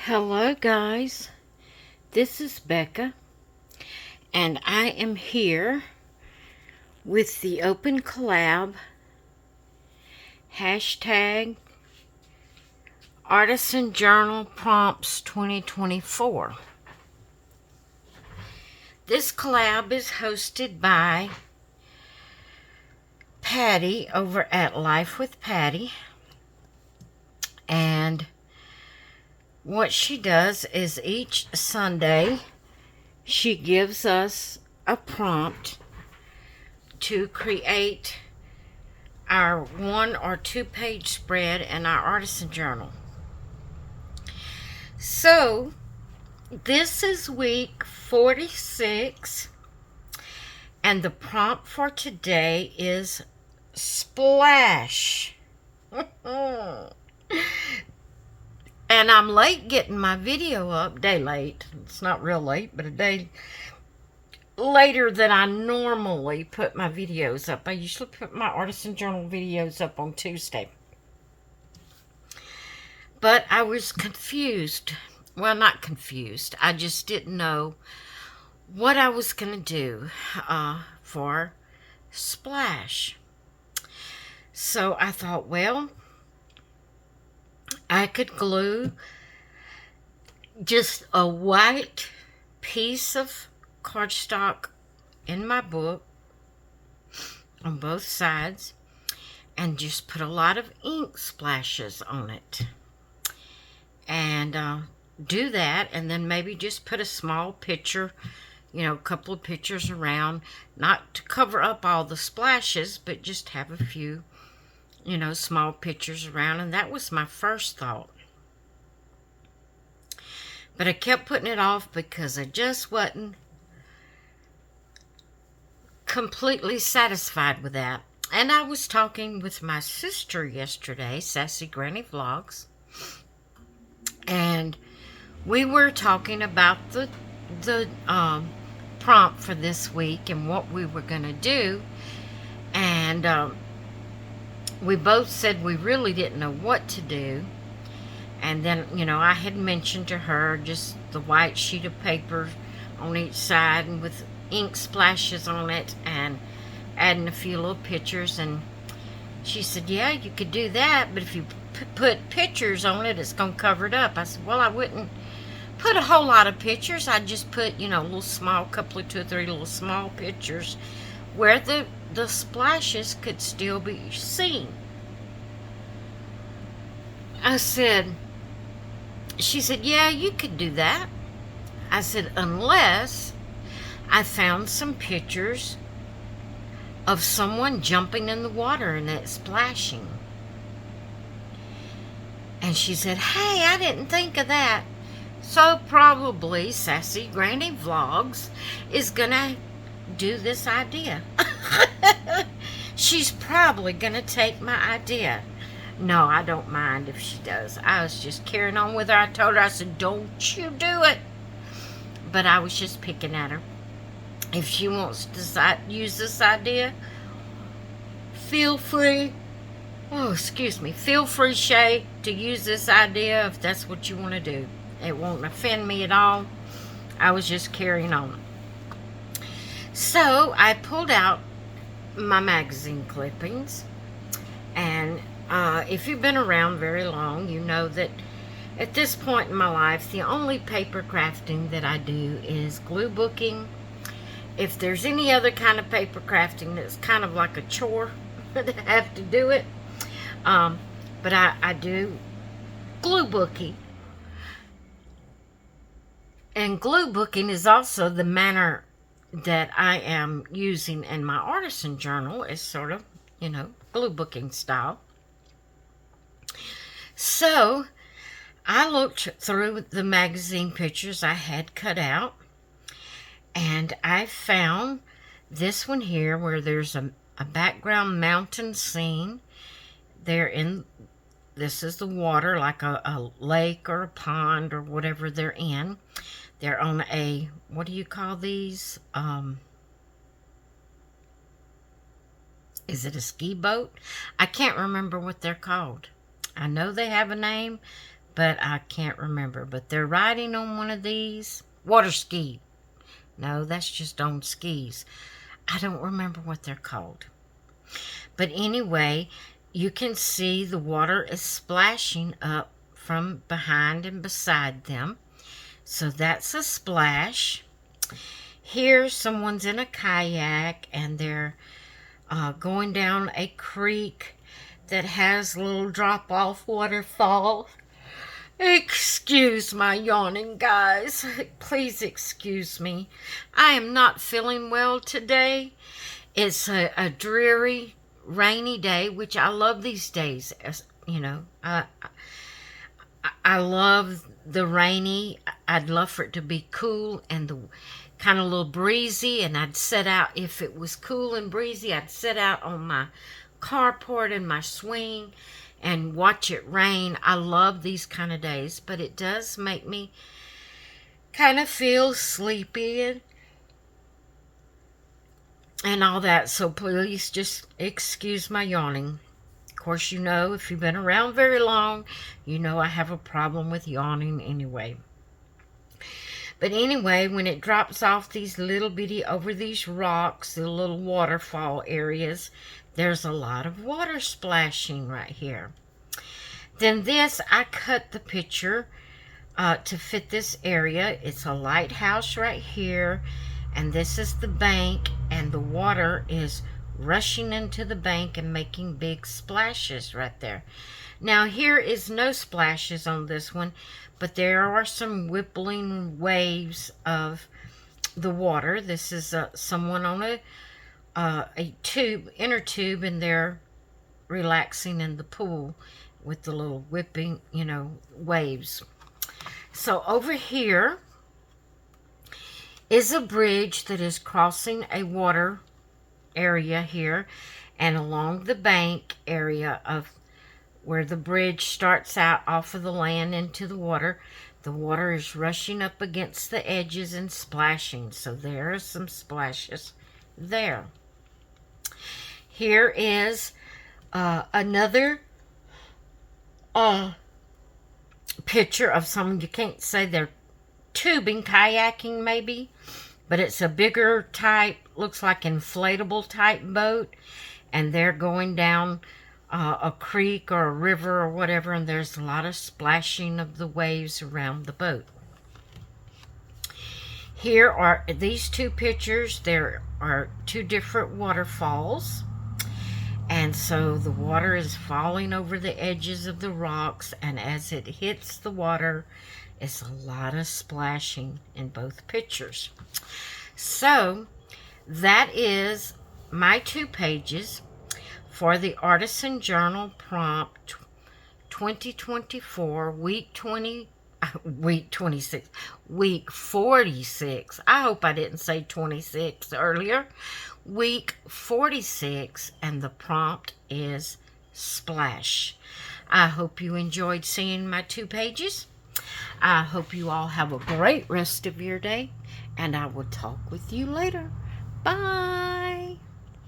Hello guys, this is Becca, and I am here with the open collab hashtag Artisan Journal Prompts 2024. This collab is hosted by Patty over at Life with Patty, and what she does is each Sunday she gives us a prompt to create our 1 or 2 page spread in our artisan journal. So this is week 46, and the prompt for today is splash. And I'm late getting my video up, day late. It's not real late, but a day later than I normally put my videos up. I usually put my artisan journal videos up on Tuesday. But I was confused. Well, not confused. I just didn't know what I was going to do for splash. So I thought, well, I could glue just a white piece of cardstock in my book on both sides and just put a lot of ink splashes on it. And do that, and then maybe just put a small picture, a couple of pictures around, not to cover up all the splashes, but just have a few small pictures around. And that was my first thought. But I kept putting it off because I just wasn't completely satisfied with that. And I was talking with my sister yesterday, Sassy Granny Vlogs, and we were talking about the prompt for this week and what we were going to do. And we both said we really didn't know what to do. And then, I had mentioned to her just the white sheet of paper on each side and with ink splashes on it and adding a few little pictures. And she said, yeah, you could do that, but if you put pictures on it, it's going to cover it up. I said, well, I wouldn't put a whole lot of pictures. I'd just put, a little small, couple of 2 or 3 little small pictures where the splashes could still be seen. She said, yeah, you could do that. I said, unless I found some pictures of someone jumping in the water and it splashing. And she said, hey, I didn't think of that. So probably Sassy Granny Vlogs is gonna do this idea. She's probably gonna take my idea. No, I don't mind if she does. I was just carrying on with her. I told her, I said, don't you do it. But I was just picking at her. If she wants to use this idea, feel free. Oh, excuse me. Feel free, Shay, to use this idea if that's what you want to do. It won't offend me at all. I was just carrying on. So I pulled out my magazine clippings, and if you've been around very long, you know that at this point in my life, the only paper crafting that I do is glue booking. If there's any other kind of paper crafting that's kind of like a chore to have to do it, but I do glue booking. And glue booking is also the manner that I am using in my artisan journal, is sort of, glue booking style. So I looked through the magazine pictures I had cut out, and I found this one here where there's a background mountain scene. This is the water, like a lake or a pond or whatever they're in. They're on a, what do you call these? Is it a ski boat? I can't remember what they're called. I know they have a name, but I can't remember. But they're riding on one of these. Water ski. No, that's just on skis. I don't remember what they're called. But anyway, you can see the water is splashing up from behind and beside them. So that's a splash. Here, someone's in a kayak and they're going down a creek that has little drop-off waterfalls. Excuse my yawning, guys. Please excuse me. I am not feeling well today. It's a dreary, rainy day, which I love these days. You know, I love the rainy. I'd love for it to be cool and the kind of a little breezy, and I'd sit out, if it was cool and breezy, I'd sit out on my carport in my swing and watch it rain. I love these kind of days, but it does make me kind of feel sleepy and all that, so please just excuse my yawning. Of course, you know, if you've been around very long, you know I have a problem with yawning anyway. But anyway, when it drops off these little bitty, over these rocks, the little waterfall areas, there's a lot of water splashing right here. Then this, I cut the picture to fit this area. It's a lighthouse right here, and this is the bank, and the water is rushing into the bank and making big splashes right there. Now here is no splashes on this one, but there are some rippling waves of the water. This is someone on a tube, inner tube, and they're relaxing in the pool with the little whipping, you know, waves. So over here is a bridge that is crossing a water area here, and along the bank area of where the bridge starts out off of the land into the water is rushing up against the edges and splashing. So there are some splashes there. Here is another picture of someone, you can't say they're tubing, kayaking maybe, but it's a bigger type, looks like inflatable type boat, and they're going down a creek or a river or whatever, and there's a lot of splashing of the waves around the boat. Here are these two pictures. There are two different waterfalls, and so the water is falling over the edges of the rocks, and as it hits the water, it's a lot of splashing in both pictures. So that is my 2 pages for the Artisan Journal Prompt 2024, week 46. I hope I didn't say 26 earlier. Week 46, and the prompt is splash. I hope you enjoyed seeing my 2 pages. I hope you all have a great rest of your day, and I will talk with you later. Bye.